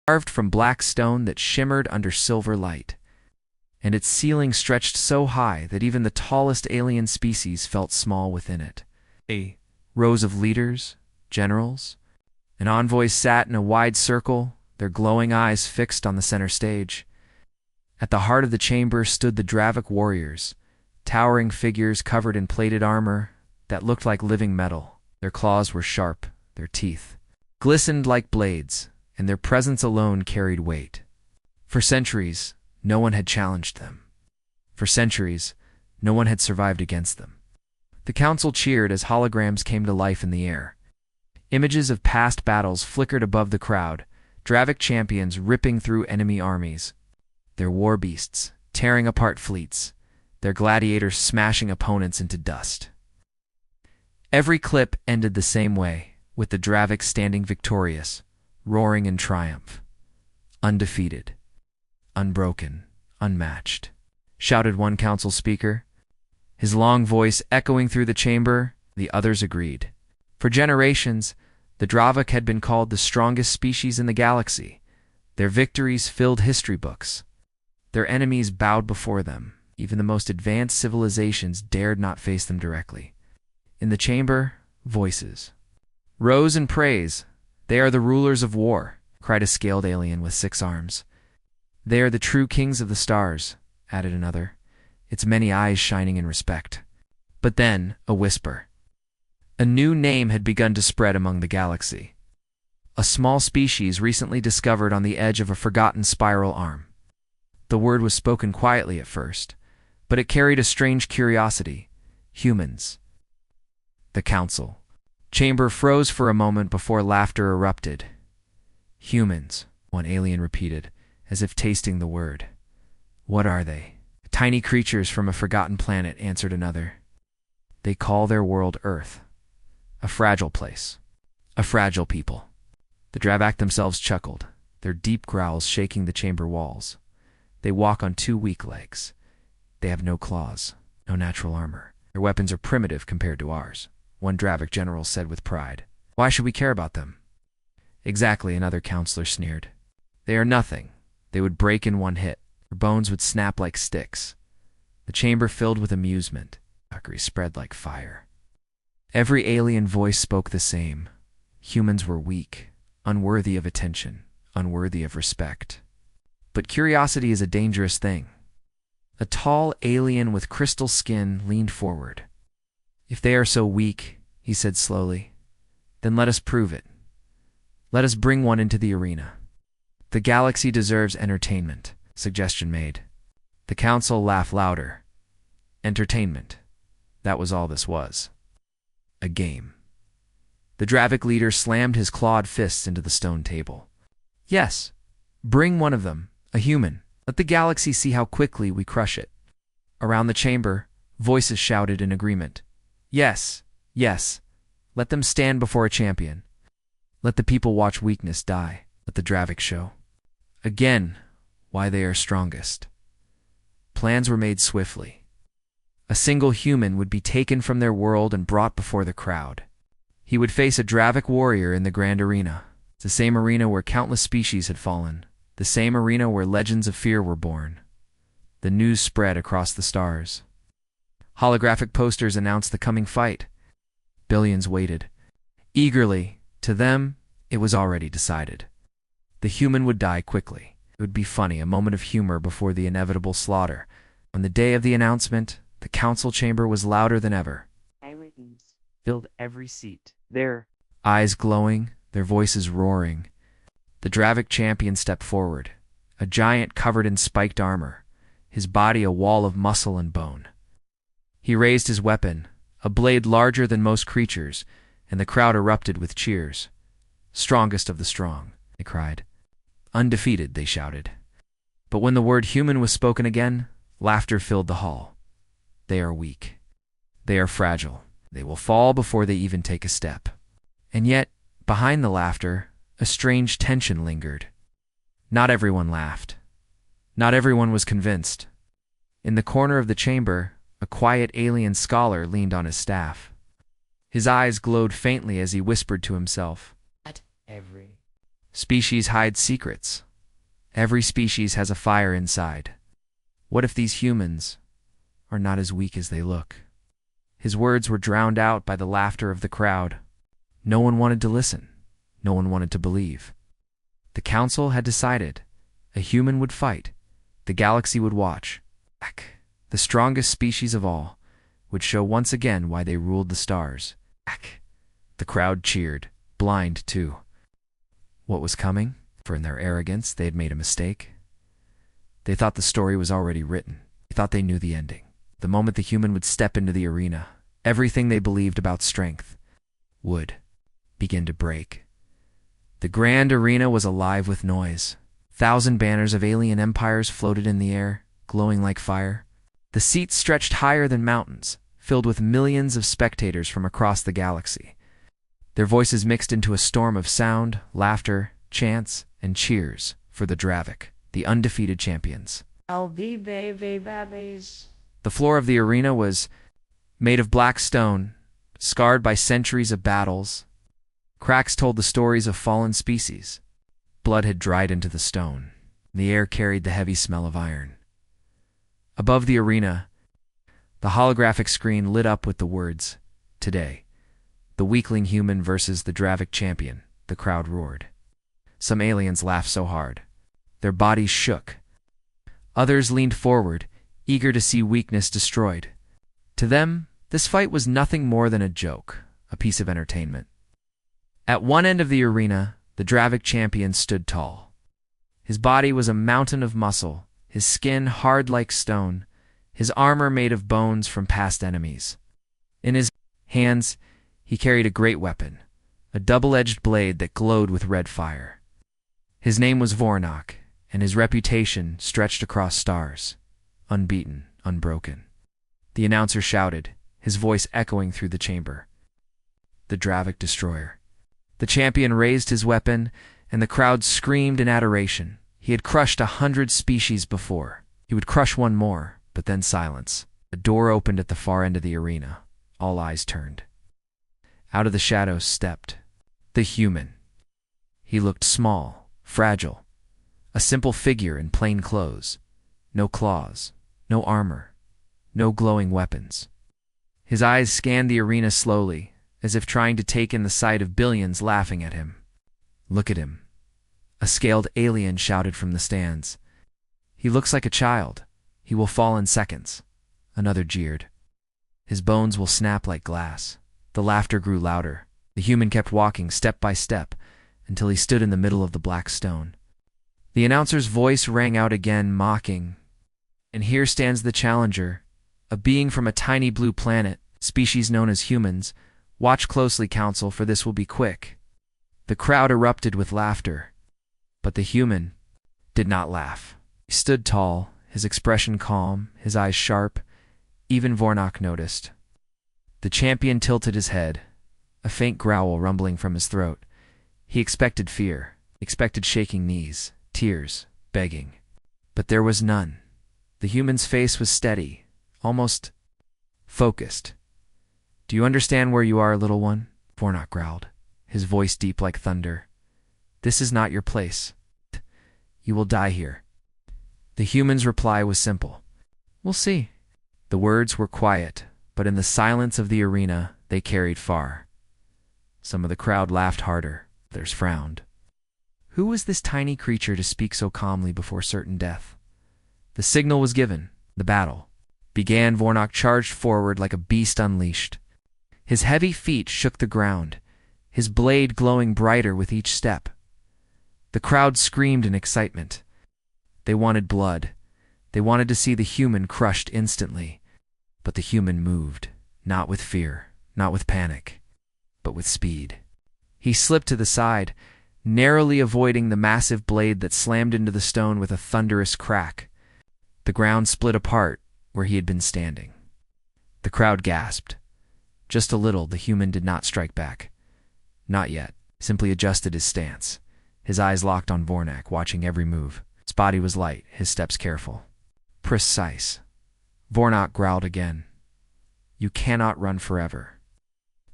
carved from black stone that shimmered under silver light, and its ceiling stretched so high that even the tallest alien species felt small within it. Rows of leaders, generals, and envoys sat in a wide circle, their glowing eyes fixed on the center stage. At the heart of the chamber stood the Dravik warriors, towering figures covered in plated armor that looked like living metal. Their claws were sharp, their teeth glistened like blades, and their presence alone carried weight. For centuries, no one had challenged them. For centuries, no one had survived against them. The council cheered as holograms came to life in the air. Images of past battles flickered above the crowd, Dravik champions ripping through enemy armies, their war beasts tearing apart fleets, their gladiators smashing opponents into dust. Every clip ended the same way, with the Dravik standing victorious, roaring in triumph. Undefeated, unbroken, unmatched, shouted one council speaker. His long voice echoing through the chamber, the others agreed. For generations, the Dravik had been called the strongest species in the galaxy. Their victories filled history books. Their enemies bowed before them. Even the most advanced civilizations dared not face them directly. In the chamber, voices rose in praise. "They are the rulers of war," cried a scaled alien with 6 arms. "They are the true kings of the stars," added another, its many eyes shining in respect. But then, a whisper. A new name had begun to spread among the galaxy. A small species recently discovered on the edge of a forgotten spiral arm. The word was spoken quietly at first, but it carried a strange curiosity. Humans. The council chamber froze for a moment before laughter erupted. "Humans," one alien repeated, as if tasting the word. "What are they?" "Tiny creatures from a forgotten planet," answered another. "They call their world Earth. A fragile place. A fragile people." The Dravik themselves chuckled, their deep growls shaking the chamber walls. "They walk on 2 weak legs. They have no claws, no natural armor. Their weapons are primitive compared to ours," one Dravik general said with pride. "Why should we care about them?" "Exactly," another counselor sneered. "They are nothing. They would break in one hit. Their bones would snap like sticks." The chamber filled with amusement. Mockery spread like fire. Every alien voice spoke the same. Humans were weak, unworthy of attention, unworthy of respect. But curiosity is a dangerous thing. A tall alien with crystal skin leaned forward. "If they are so weak," he said slowly, "then let us prove it. Let us bring one into the arena." "The galaxy deserves entertainment," suggestion made. The council laughed louder. Entertainment. That was all this was. A game. The Dravik leader slammed his clawed fists into the stone table. "Yes, bring one of them, a human. Let the galaxy see how quickly we crush it." Around the chamber, voices shouted in agreement. "Yes, yes. Let them stand before a champion. Let the people watch weakness die. Let the Dravik show again why they are strongest." Plans were made swiftly. A single human would be taken from their world and brought before the crowd. He would face a Dravik warrior in the grand arena, the same arena where countless species had fallen, the same arena where legends of fear were born. The news spread across the stars. Holographic posters announced the coming fight. Billions waited. Eagerly, to them, it was already decided. The human would die quickly. It would be funny, a moment of humor before the inevitable slaughter. On the day of the announcement, the council chamber was louder than ever. Sirens filled every seat. Their eyes glowing, their voices roaring. The Dravik champion stepped forward, a giant covered in spiked armor, his body a wall of muscle and bone. He raised his weapon, a blade larger than most creatures, and the crowd erupted with cheers. "Strongest of the strong," they cried. "Undefeated," they shouted. But when the word human was spoken again, laughter filled the hall. "They are weak. They are fragile. They will fall before they even take a step." And yet, behind the laughter, a strange tension lingered. Not everyone laughed. Not everyone was convinced. In the corner of the chamber, a quiet alien scholar leaned on his staff. His eyes glowed faintly as he whispered to himself, "Every Species hide secrets. Every species has a fire inside. What if these humans are not as weak as they look? His words were drowned out by the laughter of the crowd. No one wanted to listen. No one wanted to believe. The council had decided. A human would fight. The galaxy would watch. The strongest species of all would show once again why they ruled the stars. The crowd cheered, blind too. What was coming? For in their arrogance they had made a mistake. They thought the story was already written. They thought they knew the ending. The moment the human would step into the arena, everything they believed about strength would begin to break. The grand arena was alive with noise. 1,000 banners of alien empires floated in the air, glowing like fire. The seats stretched higher than mountains, filled with millions of spectators from across the galaxy. Their voices mixed into a storm of sound, laughter, chants, and cheers for the Dravik, the undefeated champions. The floor of the arena was made of black stone, scarred by centuries of battles. Cracks told the stories of fallen species. Blood had dried into the stone. The air carried the heavy smell of iron. Above the arena, the holographic screen lit up with the words, "Today, the weakling human versus the Dravik champion," the crowd roared. Some aliens laughed so hard. Their bodies shook. Others leaned forward, eager to see weakness destroyed. To them, this fight was nothing more than a joke, a piece of entertainment. At one end of the arena, the Dravik champion stood tall. His body was a mountain of muscle, his skin hard like stone, his armor made of bones from past enemies. In his hands, he carried a great weapon, a double-edged blade that glowed with red fire. His name was Vornak, and his reputation stretched across stars, unbeaten, unbroken. The announcer shouted, his voice echoing through the chamber. The Dravik destroyer. The champion raised his weapon, and the crowd screamed in adoration. He had crushed 100 species before. He would crush one more, but then silence. A door opened at the far end of the arena. All eyes turned. Out of the shadows stepped the human. He looked small, fragile, a simple figure in plain clothes. No claws, no armor, no glowing weapons. His eyes scanned the arena slowly, as if trying to take in the sight of billions laughing at him. "Look at him," a scaled alien shouted from the stands. "He looks like a child. He will fall in seconds." Another jeered. "His bones will snap like glass." The laughter grew louder. The human kept walking step by step until he stood in the middle of the black stone. The announcer's voice rang out again, mocking. "And here stands the challenger, a being from a tiny blue planet, species known as humans. Watch closely, council, for this will be quick." The crowd erupted with laughter, but the human did not laugh. He stood tall, his expression calm, his eyes sharp. Even Vornak noticed. The champion tilted his head, a faint growl rumbling from his throat. He expected fear, expected shaking knees, tears, begging. But there was none. The human's face was steady, almost focused. "Do you understand where you are, little one?" Vornak growled, his voice deep like thunder. "This is not your place. You will die here." The human's reply was simple. "We'll see." The words were quiet, but in the silence of the arena, they carried far. Some of the crowd laughed harder, others frowned. Who was this tiny creature to speak so calmly before certain death? The signal was given. The battle began. Vornak charged forward like a beast unleashed. His heavy feet shook the ground, his blade glowing brighter with each step. The crowd screamed in excitement. They wanted blood. They wanted to see the human crushed instantly. But the human moved, not with fear, not with panic, but with speed. He slipped to the side, narrowly avoiding the massive blade that slammed into the stone with a thunderous crack. The ground split apart where he had been standing. The crowd gasped. Just a little, the human did not strike back. Not yet, simply adjusted his stance. His eyes locked on Vornak, watching every move. His body was light, his steps careful. Precise. Vornak growled again. "You cannot run forever."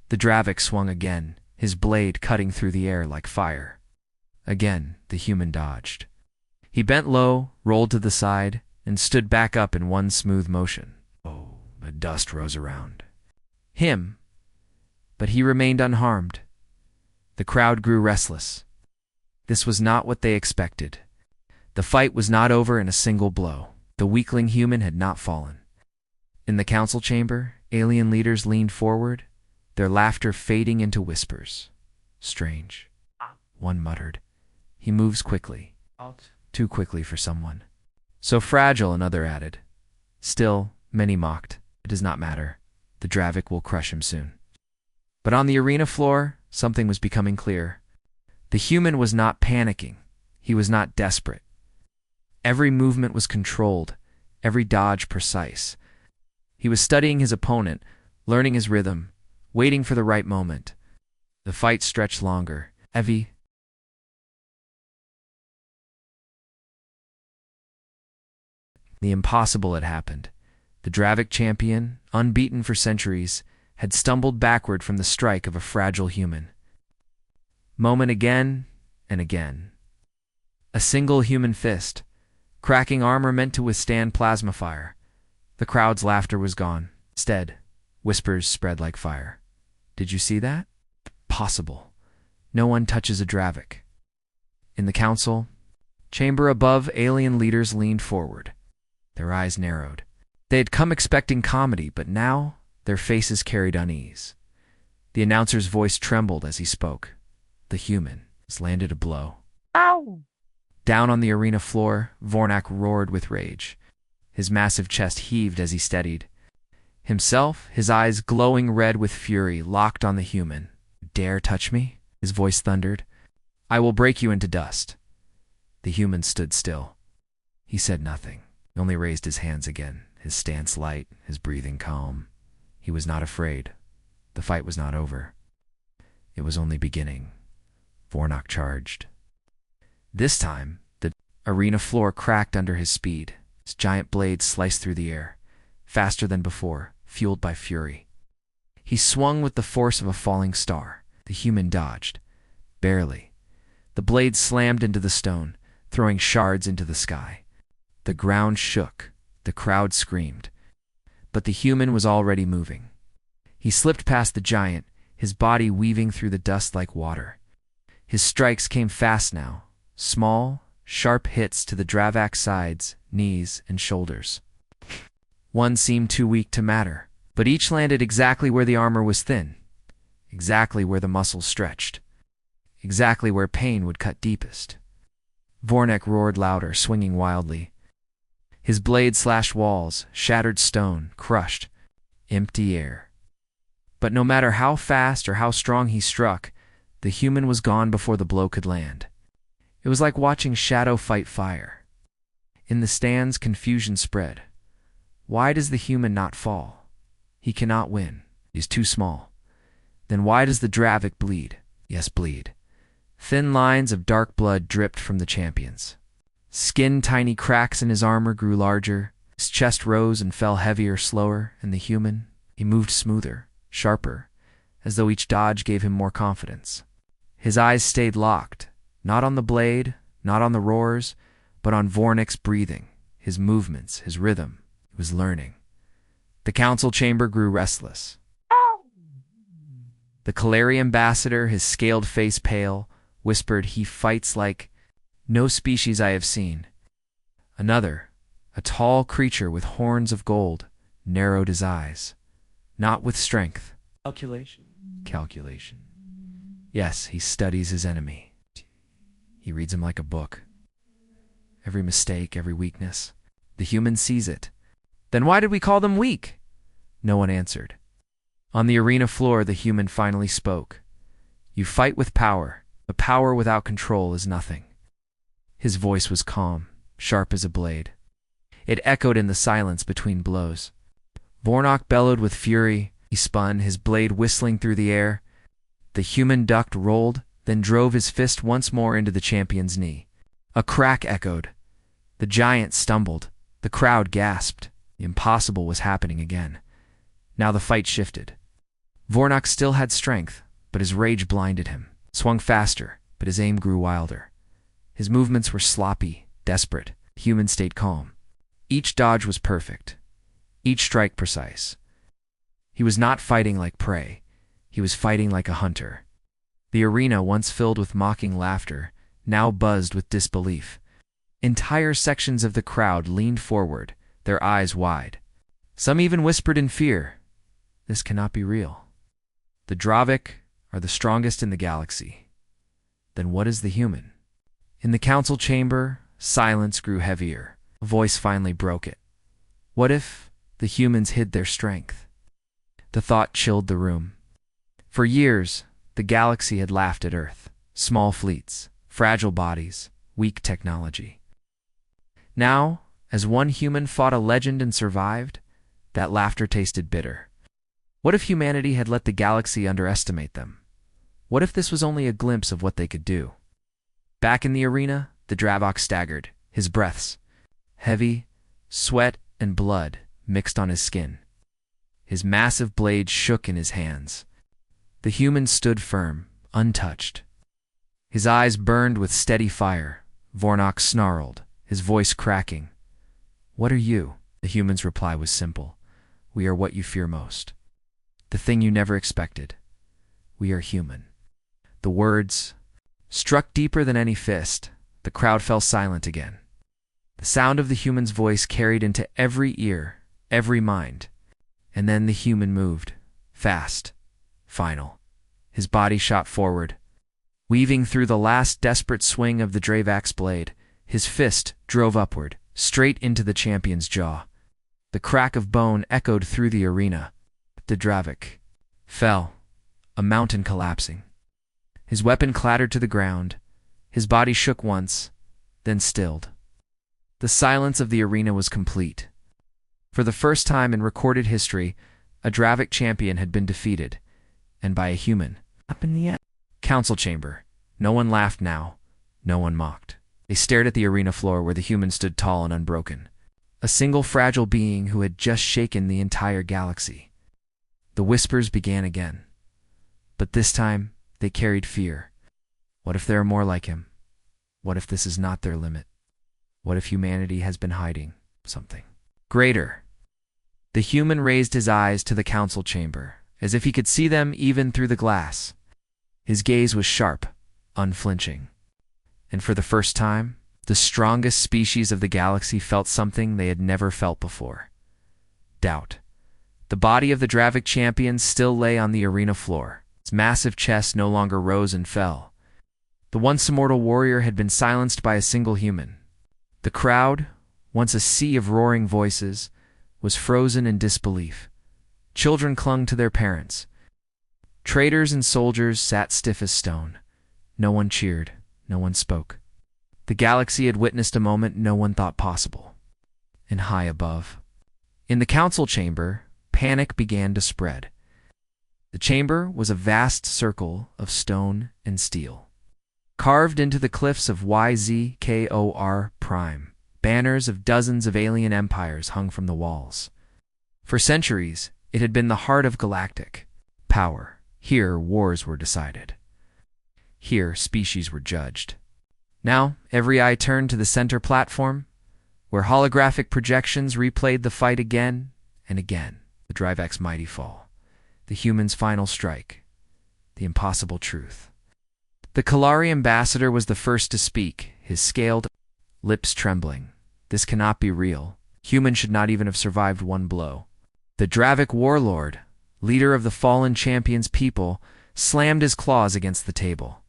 The Dravik swung again, his blade cutting through the air like fire. Again, the human dodged. He bent low, rolled to the side, and stood back up in one smooth motion. Oh, the dust rose around him, but he remained unharmed. The crowd grew restless. This was not what they expected. The fight was not over in a single blow. The weakling human had not fallen. In the council chamber, alien leaders leaned forward, their laughter fading into whispers. Strange, one muttered. He moves quickly. Too quickly for someone so fragile, another added. Still, many mocked. It does not matter. The Dravik will crush him soon. But on the arena floor, something was becoming clear. The human was not panicking. He was not desperate. Every movement was controlled, every dodge precise. He was studying his opponent, learning his rhythm, waiting for the right moment. The fight stretched longer. Evie. The impossible had happened. The Dravik champion, unbeaten for centuries, had stumbled backward from the strike of a fragile human. Moment again and again. A single human fist, cracking armor meant to withstand plasma fire. The crowd's laughter was gone. Instead, whispers spread like fire. Did you see that? Possible. No one touches a Dravik. In the council chamber above, alien leaders leaned forward. Their eyes narrowed. They had come expecting comedy, but now their faces carried unease. The announcer's voice trembled as he spoke. The human has landed a blow. Ow! Down on the arena floor, Vornak roared with rage. His massive chest heaved as he steadied. Himself, his eyes glowing red with fury, locked on the human. Dare touch me? His voice thundered. I will break you into dust. The human stood still. He said nothing. He only raised his hands again, his stance light, his breathing calm. He was not afraid. The fight was not over. It was only beginning. Vornak charged. This time, the arena floor cracked under his speed. His giant blade sliced through the air, faster than before, fueled by fury. He swung with the force of a falling star. The human dodged. Barely. The blade slammed into the stone, throwing shards into the sky. The ground shook. The crowd screamed. But the human was already moving. He slipped past the giant, his body weaving through the dust like water. His strikes came fast now, small, sharp hits to the Dravak's sides, knees, and shoulders. One seemed too weak to matter, but each landed exactly where the armor was thin, exactly where the muscles stretched, exactly where pain would cut deepest. Vornak roared louder, swinging wildly. His blade slashed walls, shattered stone, crushed empty air. But no matter how fast or how strong he struck, the human was gone before the blow could land. It was like watching shadow fight fire. In the stands, confusion spread. Why does the human not fall? He cannot win. He is too small. Then why does the Dravik bleed? Yes, bleed. Thin lines of dark blood dripped from the champions. Skin-tiny cracks in his armor grew larger. His chest rose and fell heavier, slower, and the human, he moved smoother, sharper, as though each dodge gave him more confidence. His eyes stayed locked, not on the blade, not on the roars, but on Vornak's breathing, his movements, his rhythm. He was learning. The council chamber grew restless. The Kalari ambassador, his scaled face pale, whispered, "He fights like no species I have seen." Another, a tall creature with horns of gold, narrowed his eyes. Not with strength. Calculation. Yes, he studies his enemy. He reads him like a book. Every mistake, every weakness. The human sees it. Then why did we call them weak? No one answered. On the arena floor, the human finally spoke. You fight with power, but power without control is nothing. His voice was calm, sharp as a blade. It echoed in the silence between blows. Vornak bellowed with fury. He spun, his blade whistling through the air. The human ducked, rolled, then drove his fist once more into the champion's knee. A crack echoed. The giant stumbled. The crowd gasped. The impossible was happening again. Now the fight shifted. Vornak still had strength, but his rage blinded him. Swung faster, but his aim grew wilder. His movements were sloppy, desperate. Human stayed calm. Each dodge was perfect, each strike precise. He was not fighting like prey. He was fighting like a hunter. The arena, once filled with mocking laughter, now buzzed with disbelief. Entire sections of the crowd leaned forward, their eyes wide. Some even whispered in fear, "This cannot be real." The Dravik are the strongest in the galaxy. Then what is the human? In the council chamber, silence grew heavier. A voice finally broke it. What if the humans hid their strength? The thought chilled the room. For years, the galaxy had laughed at Earth. Small fleets, fragile bodies, weak technology. Now, as one human fought a legend and survived, that laughter tasted bitter. What if humanity had let the galaxy underestimate them? What if this was only a glimpse of what they could do? Back in the arena, the Dravok staggered, his breaths heavy, sweat and blood mixed on his skin. His massive blade shook in his hands. The human stood firm, untouched. His eyes burned with steady fire. Vornok snarled, his voice cracking. "What are you?" The human's reply was simple. "We are what you fear most. The thing you never expected. We are human." The words struck deeper than any fist. The crowd fell silent again. The sound of the human's voice carried into every ear, every mind. And then the human moved. Fast. Final. His body shot forward. Weaving through the last desperate swing of the Dravak's blade, his fist drove upward, straight into the champion's jaw. The crack of bone echoed through the arena. The Dravak fell, a mountain collapsing. His weapon clattered to the ground. His body shook once, then stilled. The silence of the arena was complete. For the first time in recorded history, a Dravak champion had been defeated, and by a human. Up in the council chamber, no one laughed now, no one mocked. They stared at the arena floor where the human stood tall and unbroken, a single fragile being who had just shaken the entire galaxy. The whispers began again, but this time they carried fear. What if there are more like him? What if this is not their limit? What if humanity has been hiding something greater? The human raised his eyes to the council chamber, as if he could see them even through the glass. His gaze was sharp, unflinching. And for the first time, the strongest species of the galaxy felt something they had never felt before. Doubt. The body of the Dravak champion still lay on the arena floor. Its massive chest no longer rose and fell. The once immortal warrior had been silenced by a single human. The crowd, once a sea of roaring voices, was frozen in disbelief. Children clung to their parents. Traitors and soldiers sat stiff as stone. No one cheered. No one spoke. The galaxy had witnessed a moment no one thought possible. And high above, in the council chamber, panic began to spread. The chamber was a vast circle of stone and steel. Carved into the cliffs of HFY Prime, banners of dozens of alien empires hung from the walls. For centuries, it had been the heart of galactic power. Here, wars were decided. Here, species were judged. Now, every eye turned to the center platform, where holographic projections replayed the fight again and again. The Dravak's mighty fall, the human's final strike, the impossible truth. The Kalari ambassador was the first to speak, his scaled lips trembling. This cannot be real. Humans should not even have survived one blow. The Dravak warlord, leader of the fallen champion's people, slammed his claws against the table.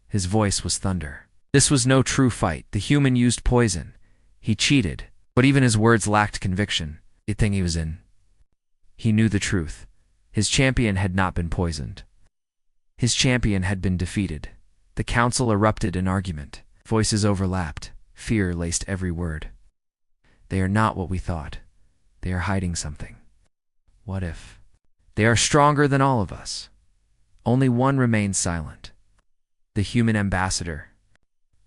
His voice was thunder. This was no true fight. The human used poison. He cheated, but even his words lacked conviction. The thing he was in. He knew the truth. His champion had not been poisoned. His champion had been defeated. The council erupted in argument. Voices overlapped. Fear laced every word. They are not what we thought. They are hiding something. What if? They are stronger than all of us. Only one remains silent. The human ambassador.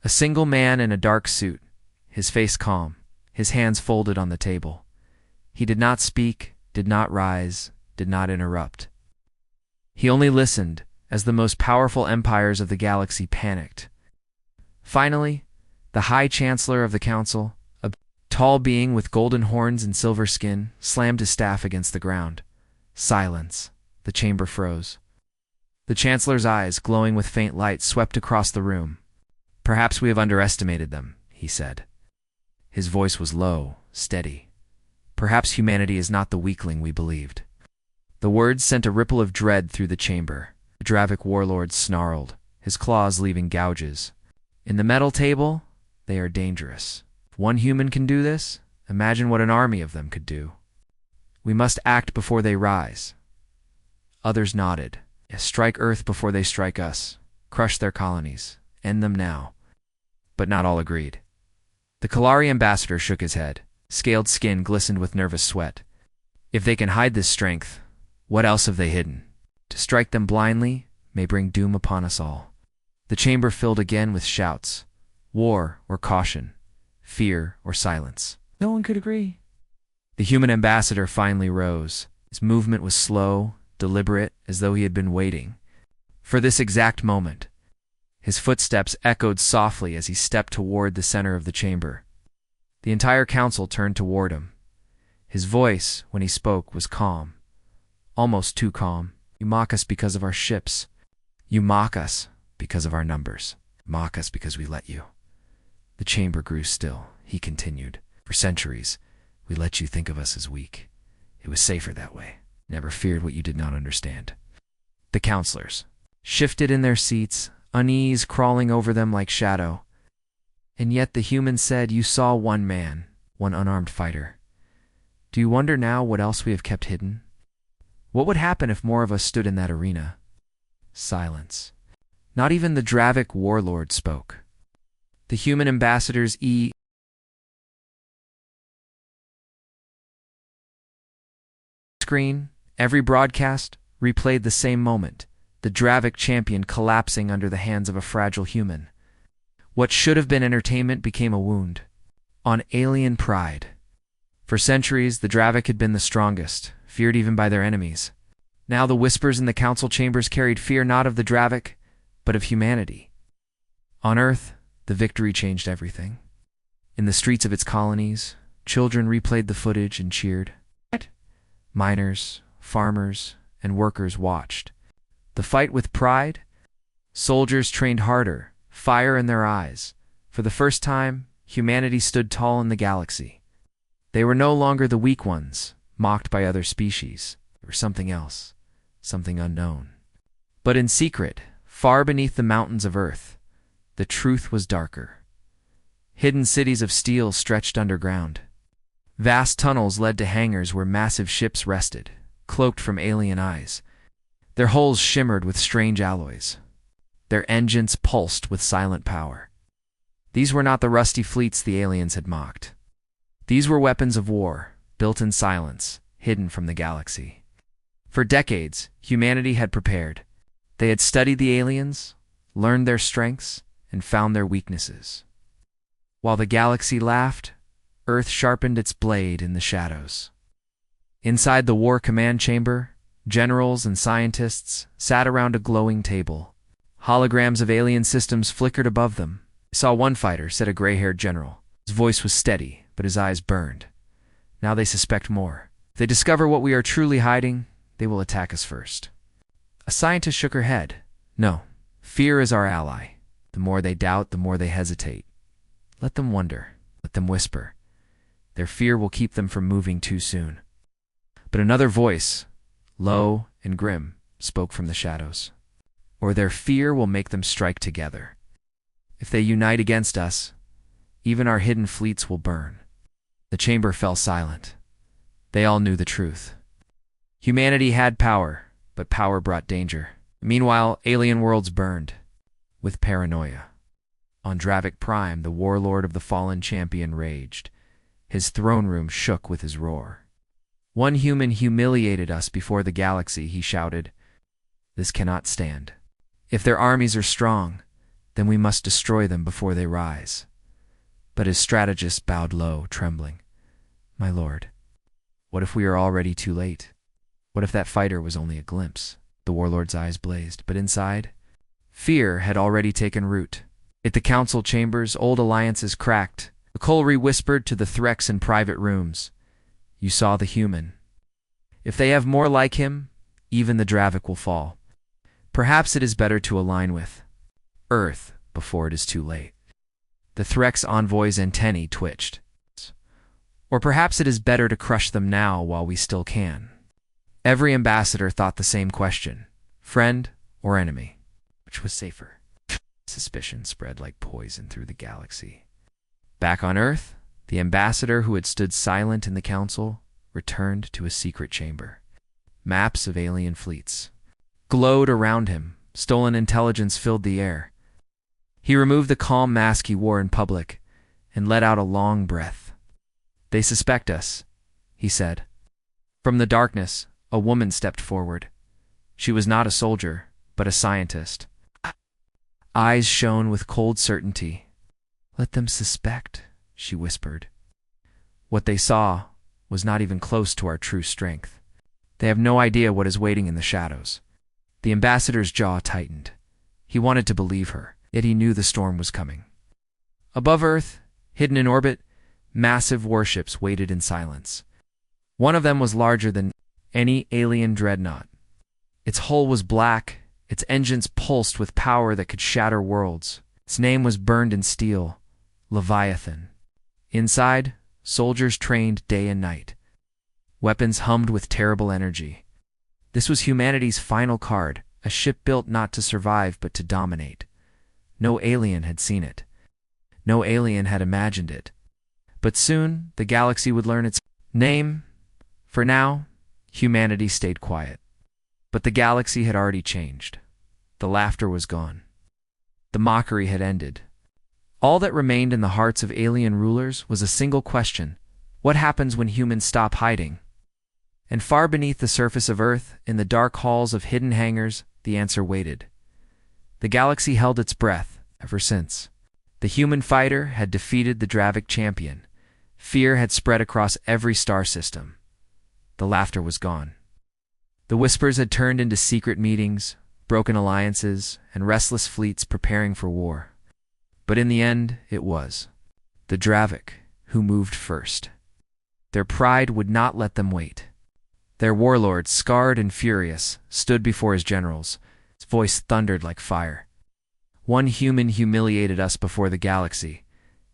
A single man in a dark suit, his face calm, his hands folded on the table. He did not speak, did not rise, did not interrupt. He only listened as the most powerful empires of the galaxy panicked. Finally, The High Chancellor of the Council, a tall being with golden horns and silver skin, slammed his staff against the ground. Silence. The chamber froze. The Chancellor's eyes, glowing with faint light, swept across the room. "Perhaps we have underestimated them," he said. His voice was low, steady. "Perhaps humanity is not the weakling we believed." The words sent a ripple of dread through the chamber. The Dravik warlord snarled, his claws leaving gouges. "In the metal table, they are dangerous. If one human can do this, imagine what an army of them could do. We must act before they rise." Others nodded. "Yes, strike Earth before they strike us. Crush their colonies. End them now." But not all agreed. The Kalari ambassador shook his head. Scaled skin glistened with nervous sweat. "If they can hide this strength, what else have they hidden? To strike them blindly may bring doom upon us all." The chamber filled again with shouts. War or caution, fear or silence. No one could agree. The human ambassador finally rose. His movement was slow, deliberate, as though he had been waiting for this exact moment. His footsteps echoed softly as he stepped toward the center of the chamber. The entire council turned toward him. His voice, when he spoke, was calm. Almost too calm. "You mock us because of our ships. You mock us because of our numbers. Mock us because we let you." The chamber grew still. He continued, "For centuries, we let you think of us as weak. It was safer that way. Never feared what you did not understand." The counselors shifted in their seats, unease crawling over them like shadow. And yet the human said, "You saw one man, one unarmed fighter. Do you wonder now what else we have kept hidden? What would happen if more of us stood in that arena?" Silence. Not even the Dravik warlord spoke. The human ambassador's screen, every broadcast, replayed the same moment, the Dravik champion collapsing under the hands of a fragile human. What should have been entertainment became a wound. On alien pride. For centuries, the Dravik had been the strongest, feared even by their enemies. Now the whispers in the council chambers carried fear not of the Dravik, but of humanity. On Earth, the victory changed everything. In the streets of its colonies, children replayed the footage and cheered. Miners, farmers, and workers watched. The fight with pride? Soldiers trained harder, fire in their eyes. For the first time, humanity stood tall in the galaxy. They were no longer the weak ones, mocked by other species. They were something else, something unknown. But in secret, far beneath the mountains of Earth, the truth was darker. Hidden cities of steel stretched underground. Vast tunnels led to hangars where massive ships rested, cloaked from alien eyes. Their hulls shimmered with strange alloys. Their engines pulsed with silent power. These were not the rusty fleets the aliens had mocked. These were weapons of war, built in silence, hidden from the galaxy. For decades, humanity had prepared. They had studied the aliens, learned their strengths, and found their weaknesses. While the galaxy laughed, Earth sharpened its blade in the shadows. Inside the war command chamber, generals and scientists sat around a glowing table. Holograms of alien systems flickered above them. "I saw one fighter," said a gray-haired general. His voice was steady, but his eyes burned. "Now they suspect more. If they discover what we are truly hiding, they will attack us first." A scientist shook her head. "No, fear is our ally. The more they doubt, the more they hesitate. Let them wonder. Let them whisper. Their fear will keep them from moving too soon." But another voice, low and grim, spoke from the shadows. "Or their fear will make them strike together. If they unite against us, even our hidden fleets will burn." The chamber fell silent. They all knew the truth. Humanity had power, but power brought danger. Meanwhile, alien worlds burned with paranoia. On Dravik Prime, the warlord of the fallen champion raged. His throne room shook with his roar. "One human humiliated us before the galaxy," he shouted. "This cannot stand. If their armies are strong, then we must destroy them before they rise." But his strategist bowed low, trembling. "My lord, what if we are already too late? What if that fighter was only a glimpse?" The warlord's eyes blazed, but inside, fear had already taken root. At the council chambers, old alliances cracked. The Colry whispered to the Threx in private rooms. You saw the human. If they have more like him, even the Dravik will fall. Perhaps it is better to align with Earth before it is too late. The Threx envoy's antennae twitched. Or perhaps it is better to crush them now while we still can. Every ambassador thought the same question. Friend or enemy? Which was safer? Suspicion spread like poison through the galaxy. Back on Earth, the ambassador who had stood silent in the council returned to a secret chamber. Maps of alien fleets glowed around him. Stolen intelligence filled the air. He removed the calm mask he wore in public and let out a long breath. They suspect us, he said. From the darkness, a woman stepped forward. She was not a soldier, but a scientist. Eyes shone with cold certainty. Let them suspect, she whispered. What they saw was not even close to our true strength. They have no idea what is waiting in the shadows. The ambassador's jaw tightened. He wanted to believe her, yet he knew the storm was coming. Above Earth, hidden in orbit, massive warships waited in silence. One of them was larger than any alien dreadnought. Its hull was black, its engines pulsed with power that could shatter worlds. Its name was burned in steel, Leviathan. Inside, soldiers trained day and night. Weapons hummed with terrible energy. This was humanity's final card, a ship built not to survive but to dominate. No alien had seen it. No alien had imagined it. But soon, the galaxy would learn its name. For now, humanity stayed quiet. But the galaxy had already changed. The laughter was gone. The mockery had ended. All that remained in the hearts of alien rulers was a single question. What happens when humans stop hiding? And far beneath the surface of Earth, in the dark halls of hidden hangars, the answer waited. The galaxy held its breath, ever since. The human fighter had defeated the Dravik champion. Fear had spread across every star system. The laughter was gone. The whispers had turned into secret meetings, broken alliances, and restless fleets preparing for war. But in the end, it was the Dravik who moved first. Their pride would not let them wait. Their warlord, scarred and furious, stood before his generals. His voice thundered like fire. One human humiliated us before the galaxy.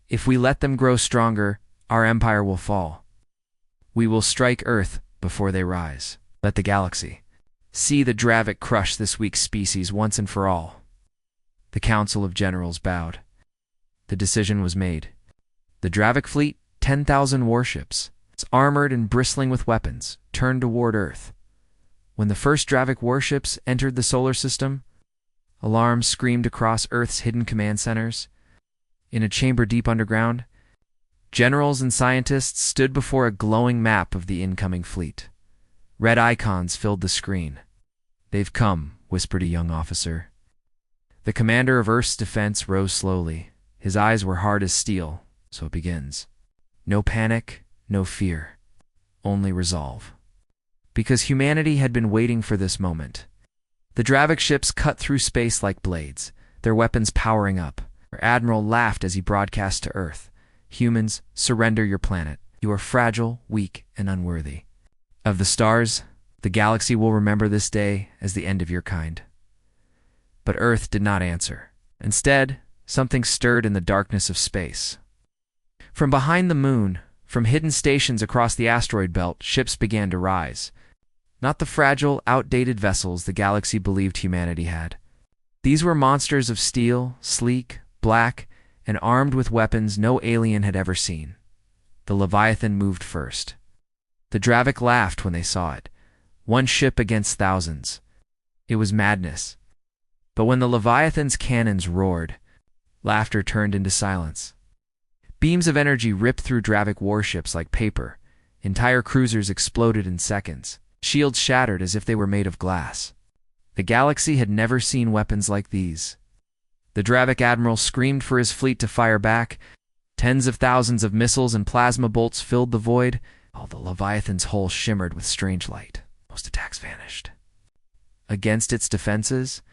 If we let them grow stronger, our empire will fall. We will strike Earth before they rise. Let the galaxy see the Dravik crush this weak species once and for all. The Council of Generals bowed. The decision was made. The Dravik fleet, 10,000 warships, armored and bristling with weapons, turned toward Earth. When the first Dravik warships entered the solar system, alarms screamed across Earth's hidden command centers. In a chamber deep underground, generals and scientists stood before a glowing map of the incoming fleet. Red icons filled the screen. They've come, whispered a young officer. The commander of Earth's defense rose slowly. His eyes were hard as steel. So it begins. No panic, no fear, only resolve. Because humanity had been waiting for this moment. The Dravik ships cut through space like blades, their weapons powering up. Our admiral laughed as he broadcast to Earth. Humans, surrender your planet. You are fragile, weak, and unworthy. Of the stars, the galaxy will remember this day as the end of your kind. But Earth did not answer. Instead, something stirred in the darkness of space. From behind the moon, from hidden stations across the asteroid belt, ships began to rise. Not the fragile, outdated vessels the galaxy believed humanity had. These were monsters of steel, sleek, black, and armed with weapons no alien had ever seen. The Leviathan moved first. The Dravik laughed when they saw it. One ship against thousands. It was madness. But when the Leviathan's cannons roared, laughter turned into silence. Beams of energy ripped through Dravik warships like paper. Entire cruisers exploded in seconds. Shields shattered as if they were made of glass. The galaxy had never seen weapons like these. The Dravik admiral screamed for his fleet to fire back. Tens of thousands of missiles and plasma bolts filled the void, while the Leviathan's hull shimmered with strange light. Most attacks vanished. Against its defenses,